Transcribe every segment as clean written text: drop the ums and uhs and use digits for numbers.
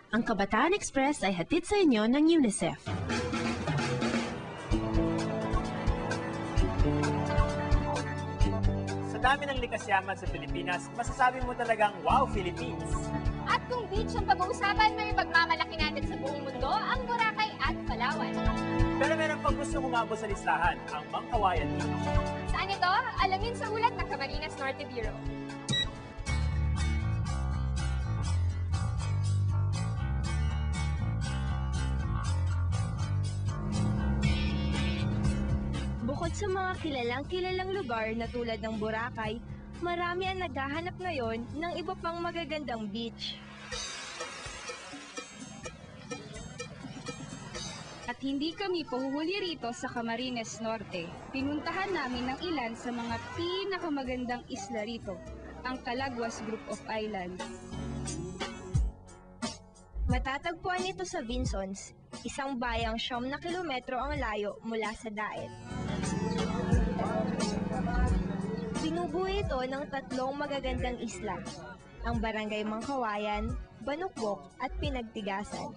Ang Kabataan Express ay hatid sa inyo ng UNICEF. Sa dami ng likas yaman sa Pilipinas, masasabi mo talagang, wow, Philippines! At kung beach ang pag-uusapan, may pagmamalaki natin sa buong mundo, ang Boracay at Palawan. Pero meron pang gusto umabot sa listahan, ang Mangkawayan Beach. Saan ito? Alamin sa ulat ng Camarines Norte Bureau. Bukod sa mga kilalang lugar na tulad ng Boracay, marami ang naghahanap ngayon ng iba pang magagandang beach. At hindi kami pahuhuli rito sa Camarines Norte. Pinuntahan namin ng ilan sa mga pinakamagandang isla rito, ang Calaguas Group of Islands. Matatagpuan ito sa Vinsons, isang bayang 9 kilometro ang layo mula sa daet. Binubuo ito ng 3 magagandang isla, ang Barangay Mangkawayan, Banukbok at Pinagtigasan.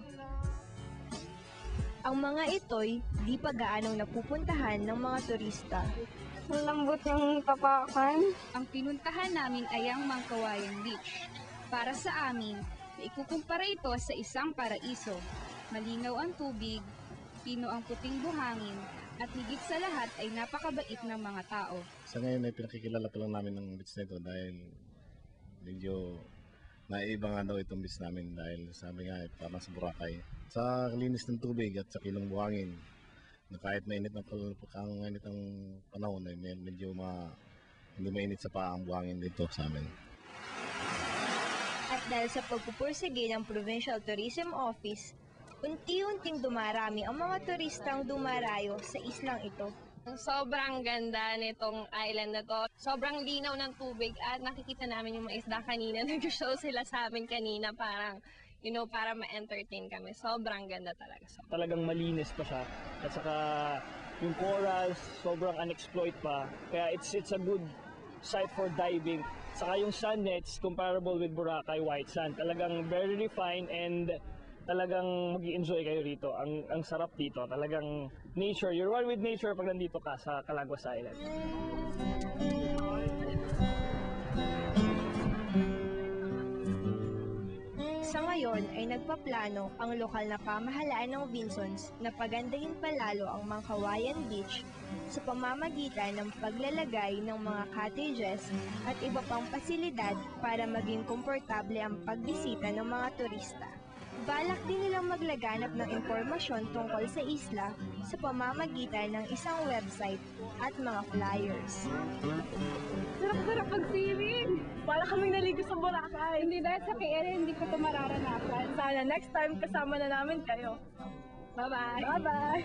Ang mga ito'y di pa gaanong napupuntahan ng mga turista. Ang lambot ng tapakan. Ang pinuntahan namin ay ang Mangkawayan Beach. Para sa amin, ikukumpara ito sa isang paraiso. Malinaw ang tubig, pino ang puting buhangin, at higit sa lahat ay napakabait ng mga tao. Sa ngayon ay pinakikilala pa lang namin ng beach na ito dahil medyo naiiba nga daw itong beach namin dahil sabi nga parang sa Boracay. Sa linis ng tubig at sa kilong buhangin na kahit mainit ng panahon ay medyo hindi mainit sa paa ang buhangin dito sa amin. At dahil sa pagpupursige ng Provincial Tourism Office, unti-unting dumarami ang mga turistang dumarayo sa islang ito. Sobrang ganda nitong island na to. Sobrang linaw ng tubig at nakikita namin yung mga isda kanina. Nag-show sila sa amin kanina parang, para ma-entertain kami. Sobrang ganda talaga. Talagang malinis pa siya. At saka yung corals, sobrang unexploit pa. Kaya it's a good site for diving. Saka yung sand nets, comparable with Boracay White Sand. Talagang very refined and talagang mag-i-enjoy kayo rito. Ang sarap dito. Talagang nature. You're one with nature pag nandito ka sa Calaguas Island. Sa ngayon ay nagpaplano ang lokal na pamahalaan ng Vinsons na pagandahin palalo ang Mangkawayan Beach sa pamamagitan ng paglalagay ng mga cottages at iba pang pasilidad para maging komportable ang pagbisita ng mga turista. Balak din nilang maglaganap ng impormasyon tungkol sa isla sa pamamagitan ng isang website at mga flyers. Sarap-sarap mag-swimming! Para kaming naligo sa Boracay. Hindi dahil sa KL, hindi ko ito mararanasan. Sana next time kasama na namin kayo. Bye-bye! Bye-bye!